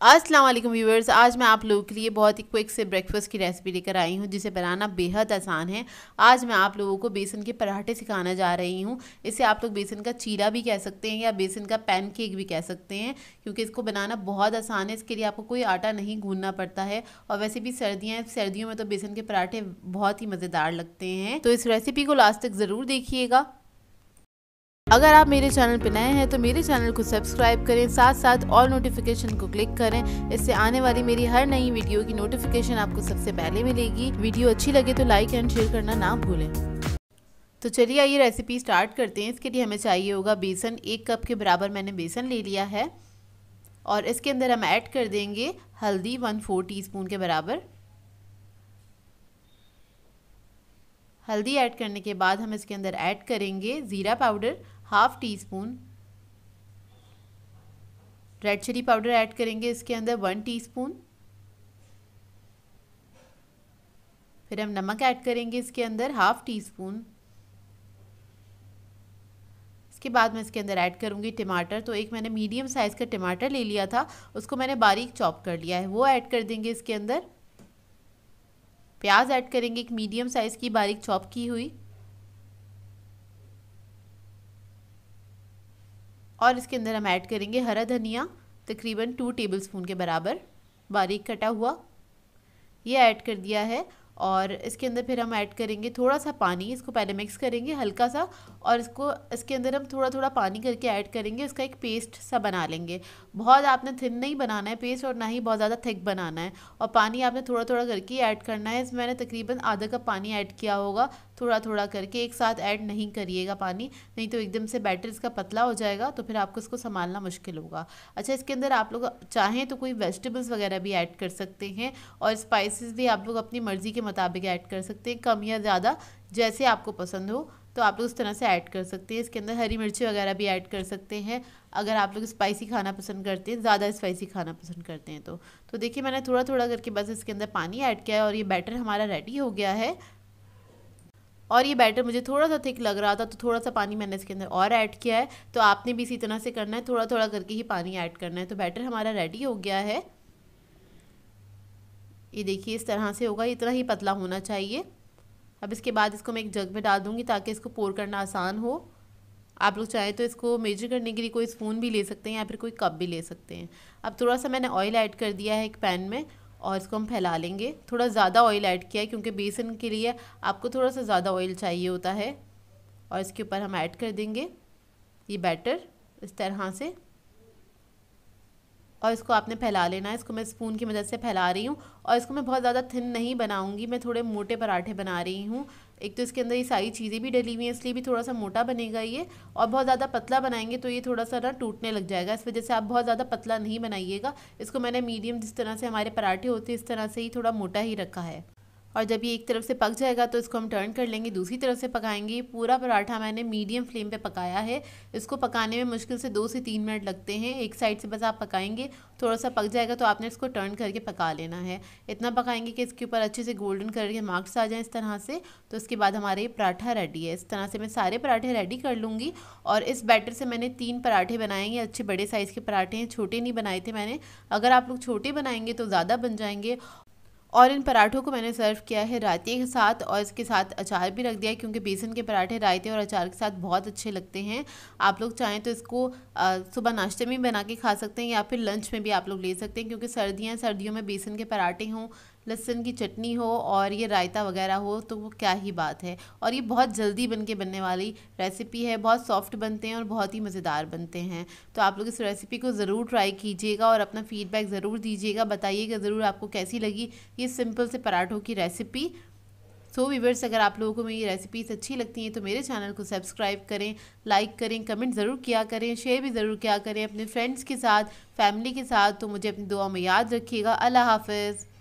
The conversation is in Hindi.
अस्सलाम वालेकुम व्यूअर्स, आज मैं आप लोगों के लिए बहुत ही क्विक से ब्रेकफास्ट की रेसिपी लेकर आई हूँ जिसे बनाना बेहद आसान है। आज मैं आप लोगों को बेसन के पराठे सिखाना जा रही हूँ। इसे आप लोग बेसन का चीला भी कह सकते हैं या बेसन का पैनकेक भी कह सकते हैं, क्योंकि इसको बनाना बहुत आसान है। इसके लिए आपको कोई आटा नहीं गूंदना पड़ता है। और वैसे भी सर्दियों में तो बेसन के पराठे बहुत ही मज़ेदार लगते हैं। तो इस रेसिपी को लास्ट तक ज़रूर देखिएगा। अगर आप मेरे चैनल पर नए हैं तो मेरे चैनल को सब्सक्राइब करें, साथ साथ ऑल नोटिफिकेशन को क्लिक करें। इससे आने वाली मेरी हर नई वीडियो की नोटिफिकेशन आपको सबसे पहले मिलेगी। वीडियो अच्छी लगे तो लाइक एंड शेयर करना ना भूलें। तो चलिए आइए रेसिपी स्टार्ट करते हैं। इसके लिए हमें चाहिए होगा बेसन। 1 कप के बराबर मैंने बेसन ले लिया है और इसके अंदर हम ऐड कर देंगे हल्दी 1/4 टीस्पून के बराबर। हल्दी ऐड करने के बाद हम इसके अंदर ऐड करेंगे ज़ीरा powder 1/2 teaspoon. Red chili powder add करेंगे इसके अंदर 1 टीस्पून। फिर हम नमक ऐड करेंगे इसके अंदर 1/2 टीस्पून। इसके बाद मैं इसके अंदर ऐड करूँगी टमाटर। तो एक मैंने मीडियम साइज़ का टमाटर ले लिया था, उसको मैंने बारीक चॉप कर लिया है, वो ऐड कर देंगे इसके अंदर। प्याज ऐड करेंगे एक मीडियम साइज़ की बारीक चॉप की हुई। और इसके अंदर हम ऐड करेंगे हरा धनिया तकरीबन 2 टेबलस्पून के बराबर बारीक कटा हुआ, ये ऐड कर दिया है। और इसके अंदर फिर हम ऐड करेंगे थोड़ा सा पानी। इसको पहले मिक्स करेंगे हल्का सा और इसके अंदर हम थोड़ा थोड़ा पानी करके ऐड करेंगे। इसका एक पेस्ट सा बना लेंगे। बहुत आपने थिन नहीं बनाना है पेस्ट और ना ही बहुत ज़्यादा थिक बनाना है। और पानी आपने थोड़ा थोड़ा करके ऐड करना है। इसमें मैंने तकरीबन आधा कप पानी ऐड किया होगा। थोड़ा थोड़ा करके, एक साथ ऐड नहीं करिएगा पानी, नहीं तो एकदम से बैटर इसका पतला हो जाएगा, तो फिर आपको इसको संभालना मुश्किल होगा। अच्छा, इसके अंदर आप लोग चाहें तो कोई वेजिटेबल्स वगैरह भी ऐड कर सकते हैं और स्पाइसेस भी आप लोग अपनी मर्ज़ी के मुताबिक ऐड कर सकते हैं, कम या ज़्यादा जैसे आपको पसंद हो तो आप लोग उस तरह से ऐड कर सकते हैं। इसके अंदर हरी मिर्ची वगैरह भी ऐड कर सकते हैं अगर आप लोग स्पाइसी खाना पसंद करते हैं, ज़्यादा स्पाइसी खाना पसंद करते हैं तो देखिए मैंने थोड़ा थोड़ा करके बस इसके अंदर पानी ऐड किया है और ये बैटर हमारा रेडी हो गया है। और ये बैटर मुझे थोड़ा सा थिक लग रहा था तो थोड़ा सा पानी मैंने इसके अंदर और ऐड किया है। तो आपने भी इसी तरह से करना है, थोड़ा थोड़ा करके ही पानी ऐड करना है। तो बैटर हमारा रेडी हो गया है। ये देखिए इस तरह से होगा, इतना ही पतला होना चाहिए। अब इसके बाद इसको मैं एक जग में डाल दूँगी ताकि इसको पोर करना आसान हो। आप लोग चाहें तो इसको मेजर करने के लिए कोई स्पून भी ले सकते हैं या फिर कोई कप भी ले सकते हैं। अब थोड़ा सा मैंने ऑयल ऐड कर दिया है एक पैन में और इसको हम फैला लेंगे। थोड़ा ज़्यादा ऑयल ऐड किया है क्योंकि बेसन के लिए आपको थोड़ा सा ज़्यादा ऑयल चाहिए होता है। और इसके ऊपर हम ऐड कर देंगे ये बैटर इस तरह से और इसको आपने फैला लेना है। इसको मैं स्पून की मदद से फैला रही हूँ और इसको मैं बहुत ज़्यादा थिन नहीं बनाऊँगी, मैं थोड़े मोटे पराठे बना रही हूँ। एक तो इसके अंदर ये सारी चीज़ें भी डली हुई हैं इसलिए भी थोड़ा सा मोटा बनेगा ये, और बहुत ज़्यादा पतला बनाएंगे तो ये थोड़ा सा ना टूटने लग जाएगा। इस वजह से आप बहुत ज़्यादा पतला नहीं बनाइएगा। इसको मैंने मीडियम जिस तरह से हमारे पराठे होते हैं इस तरह से ही थोड़ा मोटा ही रखा है। और जब ये एक तरफ से पक जाएगा तो इसको हम टर्न कर लेंगे, दूसरी तरफ से पकाएंगे। पूरा पराठा मैंने मीडियम फ्लेम पे पकाया है। इसको पकाने में मुश्किल से 2 से 3 मिनट लगते हैं। एक साइड से बस आप पकाएंगे, थोड़ा सा पक जाएगा तो आपने इसको टर्न करके पका लेना है। इतना पकाएंगे कि इसके ऊपर अच्छे से गोल्डन कलर के मार्क्स आ जाएँ इस तरह से। तो इसके बाद हमारे ये पराठा रेडी है। इस तरह से मैं सारे पराठे रेडी कर लूँगी। और इस बैटर से मैंने 3 पराठे बनाए हैं। अच्छे बड़े साइज़ के पराठे हैं, छोटे नहीं बनाए थे मैंने। अगर आप लोग छोटे बनाएंगे तो ज़्यादा बन जाएंगे। और इन पराठों को मैंने सर्व किया है रायते के साथ और इसके साथ अचार भी रख दिया है, क्योंकि बेसन के पराठे रायते और अचार के साथ बहुत अच्छे लगते हैं। आप लोग चाहें तो इसको सुबह नाश्ते में बना के खा सकते हैं या फिर लंच में भी आप लोग ले सकते हैं, क्योंकि सर्दियों में बेसन के पराठे हों, लहसुन की चटनी हो और ये रायता वगैरह हो तो वो क्या ही बात है। और ये बहुत जल्दी बनने वाली रेसिपी है, बहुत सॉफ्ट बनते हैं और बहुत ही मज़ेदार बनते हैं। तो आप लोग इस रेसिपी को ज़रूर ट्राई कीजिएगा और अपना फ़ीडबैक ज़रूर दीजिएगा, बताइएगा ज़रूर आपको कैसी लगी ये सिंपल से पराठों की रेसिपी। सो व्यूअर्स, अगर आप लोगों को मेरी रेसिपीज़ अच्छी लगती हैं तो मेरे चैनल को सब्सक्राइब करें, लाइक करें, कमेंट ज़रूर किया करें, शेयर भी ज़रूर किया करें अपने फ्रेंड्स के साथ, फैमिली के साथ। तो मुझे अपनी दुआ में याद रखिएगा। अल्लाह हाफ़िज़।